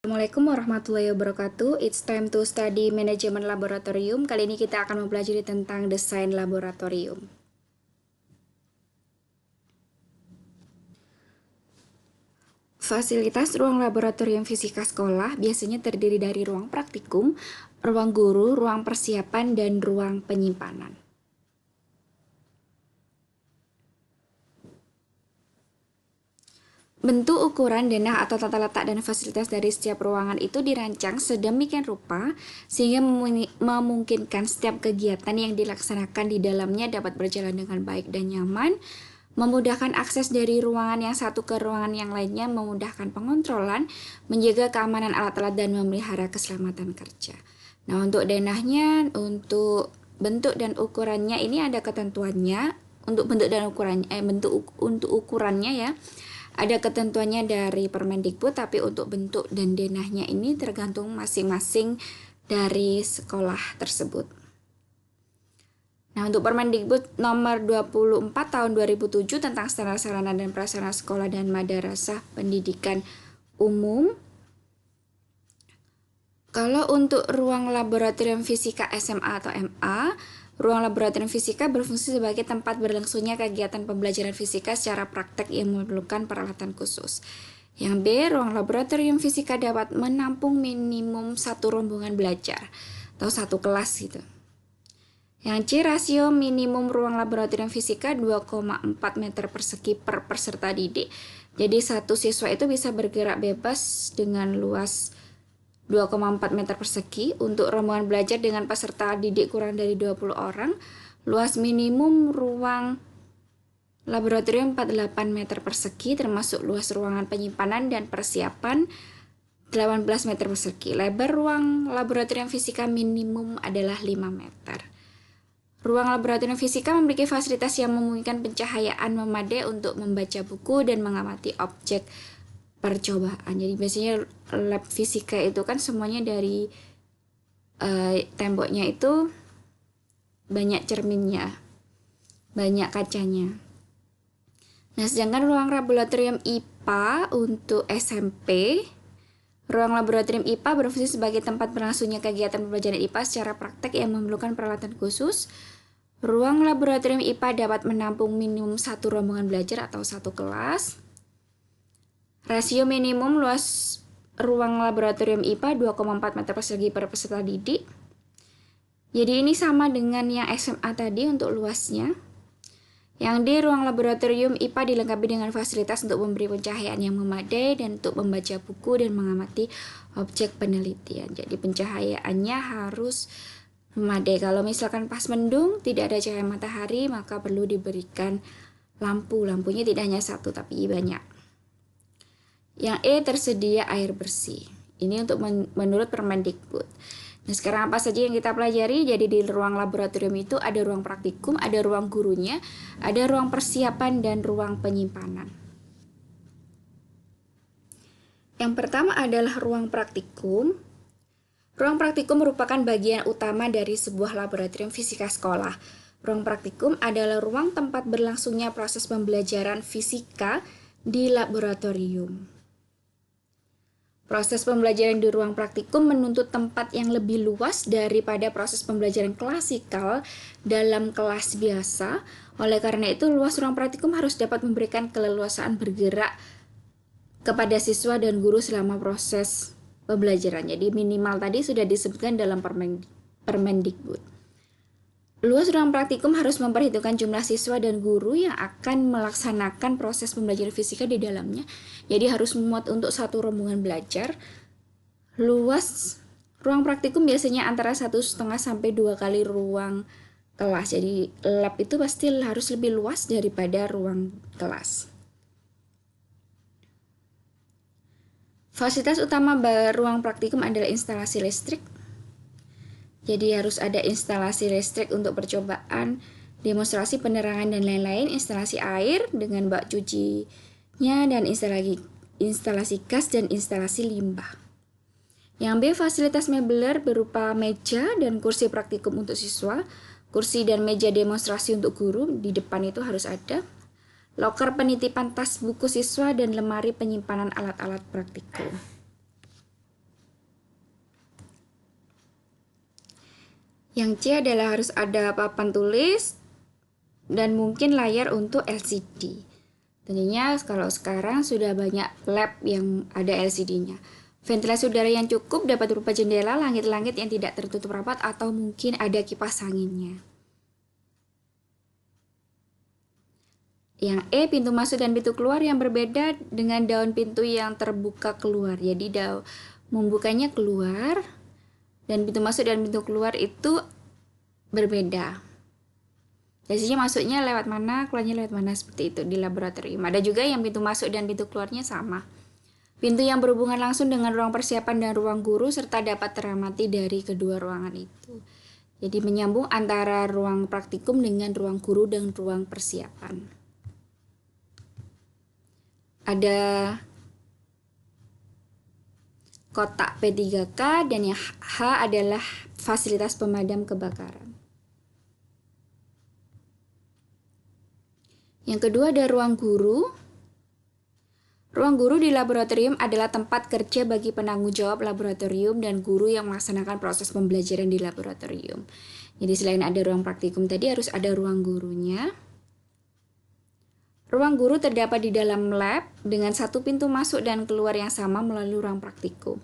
Assalamualaikum warahmatullahi wabarakatuh. It's time to study manajemen laboratorium. Kali ini kita akan mempelajari tentang desain laboratorium. Fasilitas ruang laboratorium fisika sekolah biasanya terdiri dari ruang praktikum, ruang guru, ruang persiapan, dan ruang penyimpanan. Bentuk, ukuran, denah atau tata letak dan fasilitas dari setiap ruangan itu dirancang sedemikian rupa sehingga memungkinkan setiap kegiatan yang dilaksanakan di dalamnya dapat berjalan dengan baik dan nyaman, memudahkan akses dari ruangan yang satu ke ruangan yang lainnya, memudahkan pengontrolan, menjaga keamanan alat-alat, dan memelihara keselamatan kerja. Nah, untuk denahnya, untuk bentuk dan ukurannya ini ada ketentuannya. Untuk bentuk dan ukurannya, untuk ukurannya ya. Ada ketentuannya dari Permendikbud, tapi untuk bentuk dan denahnya ini tergantung masing-masing dari sekolah tersebut. Nah, untuk Permendikbud nomor 24 tahun 2007 tentang standar sarana dan prasarana sekolah dan madrasah pendidikan umum. Kalau untuk ruang laboratorium fisika SMA atau MA, ruang laboratorium fisika berfungsi sebagai tempat berlangsungnya kegiatan pembelajaran fisika secara praktek yang memerlukan peralatan khusus. Yang B, ruang laboratorium fisika dapat menampung minimum satu rombongan belajar atau satu kelas gitu. Yang C, rasio minimum ruang laboratorium fisika 2,4 meter persegi per peserta didik. Jadi satu siswa itu bisa bergerak bebas dengan luas 2,4 meter persegi. Untuk rombongan belajar dengan peserta didik kurang dari 20 orang, luas minimum ruang laboratorium 48 meter persegi, termasuk luas ruangan penyimpanan dan persiapan 18 meter persegi. Lebar ruang laboratorium fisika minimum adalah 5 meter. Ruang laboratorium fisika memiliki fasilitas yang memungkinkan pencahayaan memadai untuk membaca buku dan mengamati objek percobaan. Jadi biasanya lab fisika itu kan semuanya dari temboknya itu banyak cerminnya, banyak kacanya. Nah, sedangkan ruang laboratorium IPA untuk SMP, ruang laboratorium IPA berfungsi sebagai tempat berlangsungnya kegiatan pembelajaran IPA secara praktek yang memerlukan peralatan khusus. Ruang laboratorium IPA dapat menampung minimum satu rombongan belajar atau satu kelas. Rasio minimum luas ruang laboratorium IPA 2,4 meter persegi per peserta didik. Jadi ini sama dengan yang SMA tadi untuk luasnya. Yang D, ruang laboratorium IPA dilengkapi dengan fasilitas untuk memberi pencahayaan yang memadai dan untuk membaca buku dan mengamati objek penelitian. Jadi pencahayaannya harus memadai. Kalau misalkan pas mendung, tidak ada cahaya matahari, maka perlu diberikan lampu. Lampunya tidak hanya satu, tapi banyak. Yang E, tersedia air bersih. Ini untuk menurut Permendikbud. Nah, sekarang apa saja yang kita pelajari? Jadi di ruang laboratorium itu ada ruang praktikum, ada ruang gurunya, ada ruang persiapan, dan ruang penyimpanan. Yang pertama adalah ruang praktikum. Ruang praktikum merupakan bagian utama dari sebuah laboratorium fisika sekolah. Ruang praktikum adalah ruang tempat berlangsungnya proses pembelajaran fisika di laboratorium. Proses pembelajaran di ruang praktikum menuntut tempat yang lebih luas daripada proses pembelajaran klasikal dalam kelas biasa. Oleh karena itu, luas ruang praktikum harus dapat memberikan keleluasaan bergerak kepada siswa dan guru selama proses pembelajaran. Jadi minimal tadi sudah disebutkan dalam Permendikbud. Luas ruang praktikum harus memperhitungkan jumlah siswa dan guru yang akan melaksanakan proses pembelajaran fisika di dalamnya. Jadi harus memuat untuk satu rombongan belajar. Luas ruang praktikum biasanya antara 1,5 sampai 2 kali ruang kelas. Jadi lab itu pasti harus lebih luas daripada ruang kelas. Fasilitas utama ruang praktikum adalah instalasi listrik. Jadi harus ada instalasi listrik untuk percobaan, demonstrasi penerangan dan lain-lain, instalasi air dengan bak cucinya, dan instalasi gas dan instalasi limbah. Yang B, fasilitas mebeler berupa meja dan kursi praktikum untuk siswa, kursi dan meja demonstrasi untuk guru, di depan itu harus ada. Loker penitipan tas buku siswa dan lemari penyimpanan alat-alat praktikum. Yang C adalah harus ada papan tulis dan mungkin layar untuk LCD. Tentunya kalau sekarang sudah banyak lab yang ada LCD-nya. Ventilasi udara yang cukup dapat berupa jendela, langit-langit yang tidak tertutup rapat, atau mungkin ada kipas anginnya. Yang E, pintu masuk dan pintu keluar yang berbeda dengan daun pintu yang terbuka keluar. Jadi membukanya keluar dan pintu masuk dan pintu keluar itu berbeda. Biasanya masuknya lewat mana, keluarnya lewat mana, seperti itu di laboratorium. Ada juga yang pintu masuk dan pintu keluarnya sama. Pintu yang berhubungan langsung dengan ruang persiapan dan ruang guru serta dapat teramati dari kedua ruangan itu. Jadi menyambung antara ruang praktikum dengan ruang guru dan ruang persiapan. Ada kotak P3K dan yang H adalah fasilitas pemadam kebakaran. Yang kedua ada ruang guru. Ruang guru di laboratorium adalah tempat kerja bagi penanggung jawab laboratorium dan guru yang melaksanakan proses pembelajaran di laboratorium. Jadi selain ada ruang praktikum tadi harus ada ruang gurunya. Ruang guru terdapat di dalam lab dengan satu pintu masuk dan keluar yang sama melalui ruang praktikum.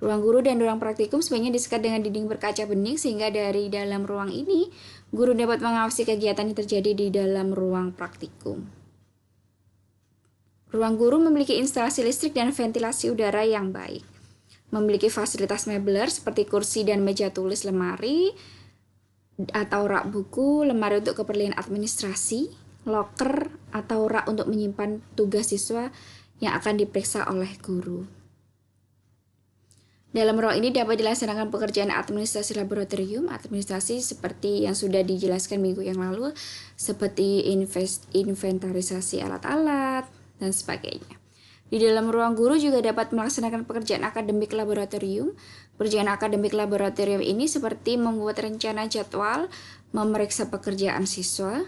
Ruang guru dan ruang praktikum sebenarnya disekat dengan dinding berkaca bening sehingga dari dalam ruang ini guru dapat mengawasi kegiatan yang terjadi di dalam ruang praktikum. Ruang guru memiliki instalasi listrik dan ventilasi udara yang baik. Memiliki fasilitas mebler seperti kursi dan meja tulis, lemari atau rak buku, lemari untuk keperluan administrasi, loker atau rak untuk menyimpan tugas siswa yang akan diperiksa oleh guru. Dalam ruang ini dapat dilaksanakan pekerjaan administrasi laboratorium, administrasi seperti yang sudah dijelaskan minggu yang lalu, seperti inventarisasi alat-alat, dan sebagainya. Di dalam ruang guru juga dapat melaksanakan pekerjaan akademik laboratorium. Pekerjaan akademik laboratorium ini seperti membuat rencana jadwal, memeriksa pekerjaan siswa.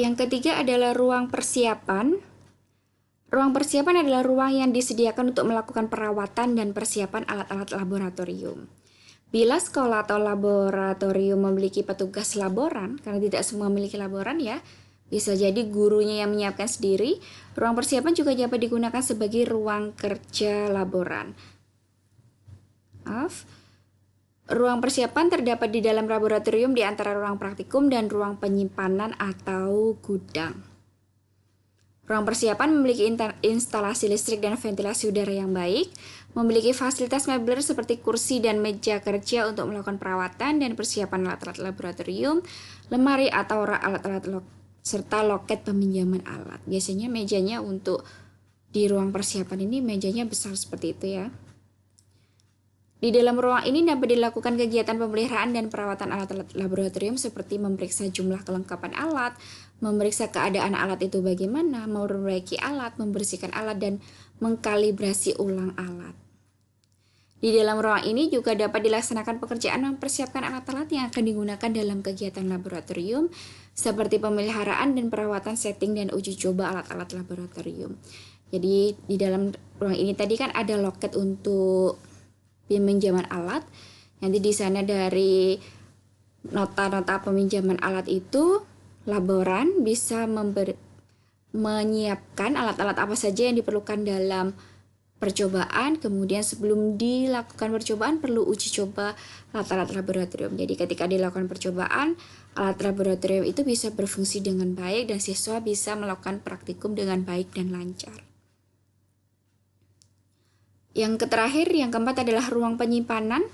Yang ketiga adalah ruang persiapan. Ruang persiapan adalah ruang yang disediakan untuk melakukan perawatan dan persiapan alat-alat laboratorium. Bila sekolah atau laboratorium memiliki petugas laboran, karena tidak semua memiliki laboran ya, bisa jadi gurunya yang menyiapkan sendiri, ruang persiapan juga dapat digunakan sebagai ruang kerja laboran. Ruang persiapan terdapat di dalam laboratorium di antara ruang praktikum dan ruang penyimpanan atau gudang. Ruang persiapan memiliki instalasi listrik dan ventilasi udara yang baik, memiliki fasilitas mebler seperti kursi dan meja kerja untuk melakukan perawatan dan persiapan alat-alat laboratorium, lemari atau rak alat-alat serta loket peminjaman alat. Biasanya mejanya untuk di ruang persiapan ini mejanya besar seperti itu ya. Di dalam ruang ini dapat dilakukan kegiatan pemeliharaan dan perawatan alat-alat laboratorium seperti memeriksa jumlah kelengkapan alat, memeriksa keadaan alat itu bagaimana, memperbaiki alat, membersihkan alat, dan mengkalibrasi ulang alat. Di dalam ruang ini juga dapat dilaksanakan pekerjaan mempersiapkan alat-alat yang akan digunakan dalam kegiatan laboratorium, seperti pemeliharaan dan perawatan setting dan uji coba alat-alat laboratorium. Jadi di dalam ruang ini tadi kan ada loket untuk peminjaman alat. Nanti di sana dari nota-nota peminjaman alat itu laboran bisa menyiapkan alat-alat apa saja yang diperlukan dalam percobaan. Kemudian sebelum dilakukan percobaan perlu uji coba alat-alat laboratorium. Jadi ketika dilakukan percobaan, alat laboratorium itu bisa berfungsi dengan baik dan siswa bisa melakukan praktikum dengan baik dan lancar. Yang terakhir, yang keempat adalah ruang penyimpanan.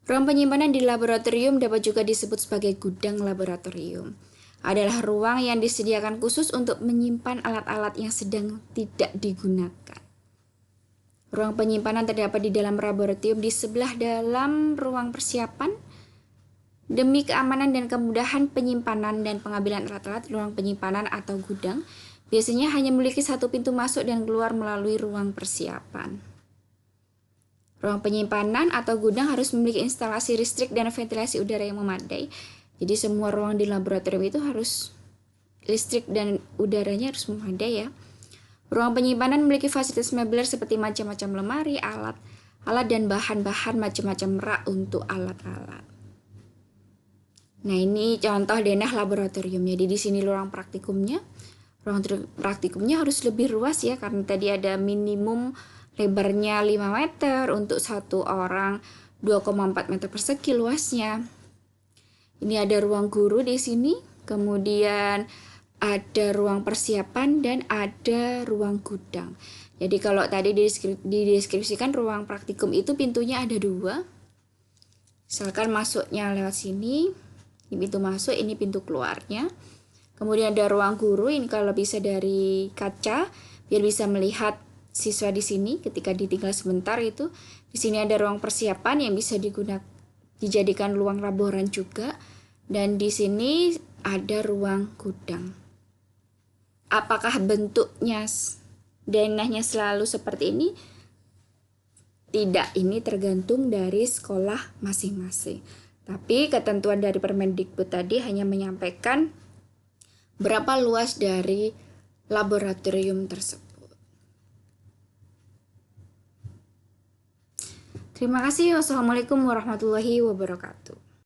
Ruang penyimpanan di laboratorium dapat juga disebut sebagai gudang laboratorium. Adalah ruang yang disediakan khusus untuk menyimpan alat-alat yang sedang tidak digunakan. Ruang penyimpanan terdapat di dalam laboratorium di sebelah dalam ruang persiapan. Demi keamanan dan kemudahan penyimpanan dan pengambilan alat-alat, ruang penyimpanan atau gudang biasanya hanya memiliki satu pintu masuk dan keluar melalui ruang persiapan. Ruang penyimpanan atau gudang harus memiliki instalasi listrik dan ventilasi udara yang memadai. Jadi semua ruang di laboratorium itu harus listrik dan udaranya harus memadai ya. Ruang penyimpanan memiliki fasilitas mebler seperti macam-macam lemari, alat alat dan bahan-bahan macam-macam rak untuk alat-alat. Nah, ini contoh denah laboratorium. Jadi di sini ruang praktikumnya. Ruang praktikumnya harus lebih luas ya, karena tadi ada minimum lebarnya 5 meter untuk satu orang, 2,4 meter persegi luasnya. Ini ada ruang guru di sini, kemudian ada ruang persiapan dan ada ruang gudang. Jadi kalau tadi dideskripsikan ruang praktikum itu pintunya ada 2. Misalkan masuknya lewat sini, ini pintu masuk, ini pintu keluarnya. Kemudian ada ruang guru, ini kalau bisa dari kaca biar bisa melihat siswa di sini ketika ditinggal sebentar itu. Di sini ada ruang persiapan yang bisa dijadikan ruang laboran juga, dan di sini ada ruang gudang. Apakah bentuknya denahnya selalu seperti ini? Tidak, ini tergantung dari sekolah masing-masing. Tapi ketentuan dari Permendikbud tadi hanya menyampaikan berapa luas dari laboratorium tersebut. Terima kasih. Wassalamualaikum warahmatullahi wabarakatuh.